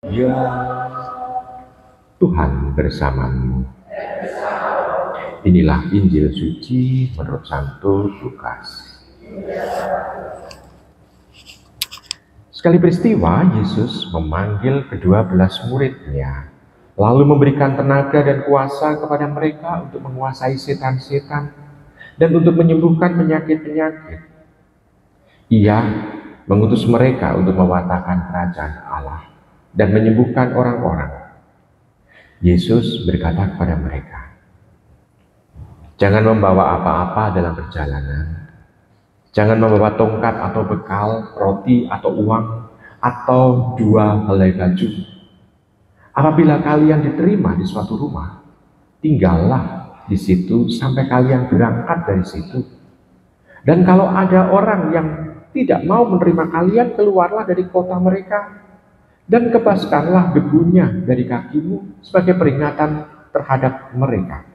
Ya, Tuhan bersamamu. Inilah Injil suci menurut Santo Lukas. Sekali peristiwa, Yesus memanggil ke-12 muridnya, lalu memberikan tenaga dan kuasa kepada mereka untuk menguasai setan-setan dan untuk menyembuhkan penyakit-penyakit. Ia mengutus mereka untuk mewartakan kerajaan Allah dan menyembuhkan orang-orang. Yesus berkata kepada mereka, "Jangan membawa apa-apa dalam perjalanan. Jangan membawa tongkat atau bekal, roti atau uang, atau 2 helai baju. Apabila kalian diterima di suatu rumah, tinggallah di situ sampai kalian berangkat dari situ. Dan kalau ada orang yang tidak mau menerima kalian, keluarlah dari kota mereka dan kebaskanlah debunya dari kakimu sebagai peringatan terhadap mereka."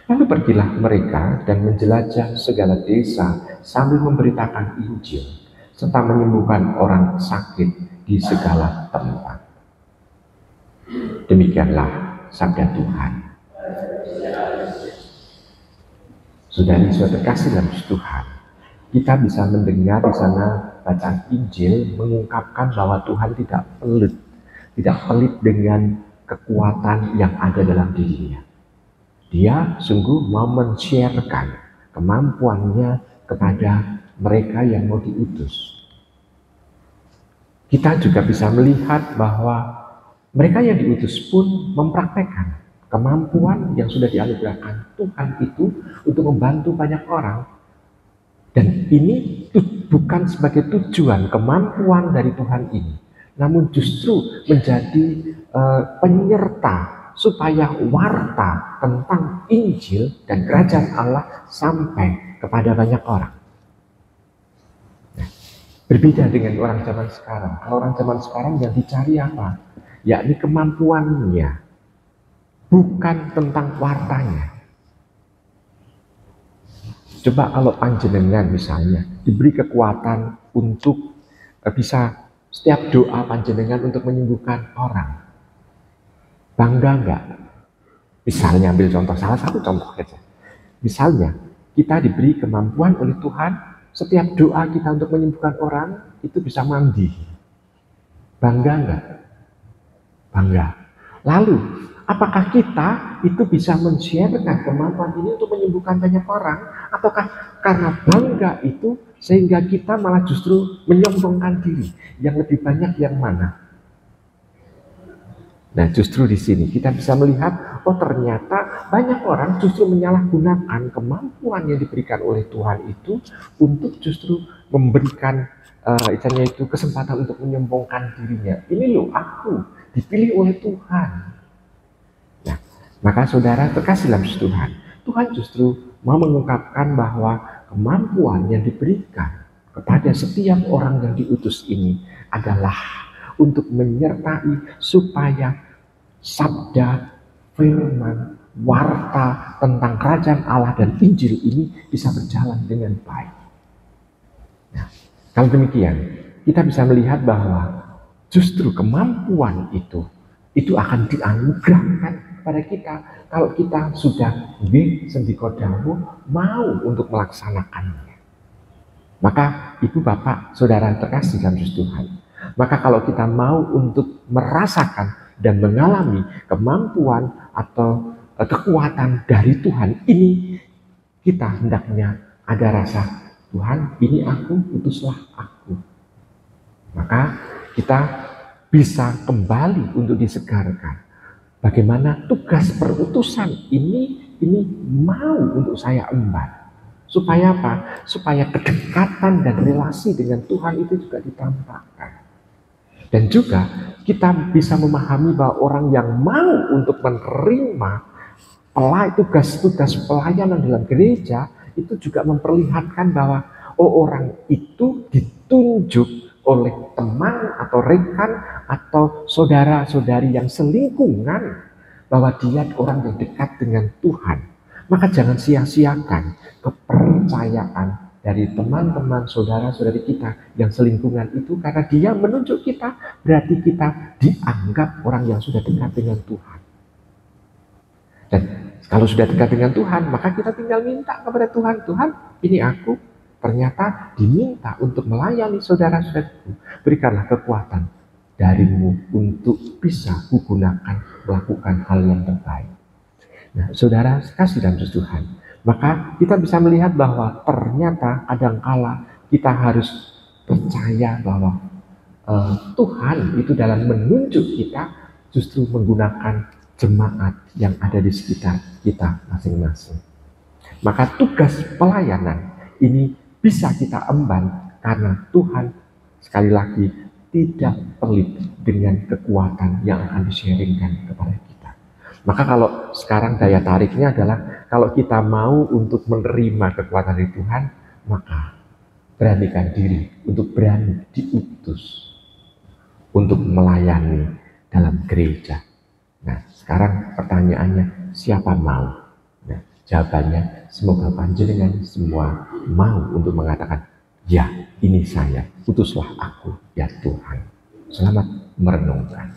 Lalu pergilah mereka dan menjelajah segala desa sambil memberitakan Injil serta menyembuhkan orang sakit di segala tempat. Demikianlah sabda Tuhan. Saudari-saudari terkasih dalam Tuhan, kita bisa mendengar di sana bacaan Injil mengungkapkan bahwa Tuhan tidak pelit dengan kekuatan yang ada dalam dirinya. Dia sungguh mau men-sharekan kemampuannya kepada mereka yang mau diutus. Kita juga bisa melihat bahwa mereka yang diutus pun mempraktekkan kemampuan yang sudah dianugerahkan Tuhan itu untuk membantu banyak orang. Dan ini bukan sebagai tujuan kemampuan dari Tuhan ini, namun justru menjadi penyerta supaya warta tentang Injil dan kerajaan Allah sampai kepada banyak orang. Nah, berbeda dengan orang zaman sekarang. Kalau orang zaman sekarang yang dicari apa? Yakni kemampuannya, bukan tentang wartanya. Coba kalau panjenengan misalnya diberi kekuatan untuk bisa setiap doa panjenengan untuk menyembuhkan orang, bangga enggak? Misalnya ambil contoh, salah satu contoh saja. Misalnya kita diberi kemampuan oleh Tuhan, setiap doa kita untuk menyembuhkan orang itu bisa mandi. Bangga enggak? Bangga. Lalu, apakah kita itu bisa men-sharekan kemampuan ini untuk menyembuhkan banyak orang? Ataukah karena bangga itu sehingga kita malah justru menyombongkan diri? Yang lebih banyak yang mana? Nah, justru di sini kita bisa melihat, oh ternyata banyak orang justru menyalahgunakan kemampuan yang diberikan oleh Tuhan itu untuk justru memberikan itu kesempatan untuk menyombongkan dirinya. Ini loh, aku dipilih oleh Tuhan. Nah, maka saudara terkasih dalam Tuhan, Tuhan justru mau mengungkapkan bahwa kemampuan yang diberikan kepada setiap orang yang diutus ini adalah untuk menyertai supaya sabda, firman, warta tentang kerajaan Allah dan Injil ini bisa berjalan dengan baik. Nah, kalau demikian, kita bisa melihat bahwa justru kemampuan itu akan dianugerahkan pada kita kalau kita sudah sendikodamu mau untuk melaksanakannya. Maka ibu bapak saudara terkasih dalam Tuhan, maka kalau kita mau untuk merasakan dan mengalami kemampuan atau kekuatan dari Tuhan ini, kita hendaknya ada rasa, Tuhan ini aku, utuslah aku. Maka kita bisa kembali untuk disegarkan. Bagaimana tugas perutusan ini mau untuk saya emban. Supaya apa? Supaya kedekatan dan relasi dengan Tuhan itu juga ditampakkan. Dan juga kita bisa memahami bahwa orang yang mau untuk menerima tugas-tugas pelayanan dalam gereja itu juga memperlihatkan bahwa orang itu ditunjuk oleh teman atau rekan atau saudara-saudari yang selingkungan bahwa dia orang yang dekat dengan Tuhan. Maka jangan sia-siakan kepercayaan dari teman-teman, saudara-saudari kita yang selingkungan itu, karena dia menunjuk kita, berarti kita dianggap orang yang sudah dekat dengan Tuhan. Dan kalau sudah dekat dengan Tuhan, maka kita tinggal minta kepada Tuhan, Tuhan, ini aku ternyata diminta untuk melayani saudara-saudaraku. Berikanlah kekuatan darimu untuk bisa kugunakan melakukan hal yang terbaik. Nah, saudara kasih dan Tuhan, maka kita bisa melihat bahwa ternyata kadangkala kita harus percaya bahwa Tuhan itu dalam menunjuk kita justru menggunakan jemaat yang ada di sekitar kita masing-masing. Maka tugas pelayanan ini bisa kita emban karena Tuhan sekali lagi tidak pelit dengan kekuatan yang akan di-sharingkan kepada kita. Maka kalau sekarang daya tariknya adalah kalau kita mau untuk menerima kekuatan dari Tuhan, maka beranikan diri untuk berani diutus untuk melayani dalam gereja. Nah, sekarang pertanyaannya, siapa mau? Nah, jawabannya, semoga panjenengan semua mau untuk mengatakan, ya, ini saya, utuslah aku, ya Tuhan. Selamat merenungkan.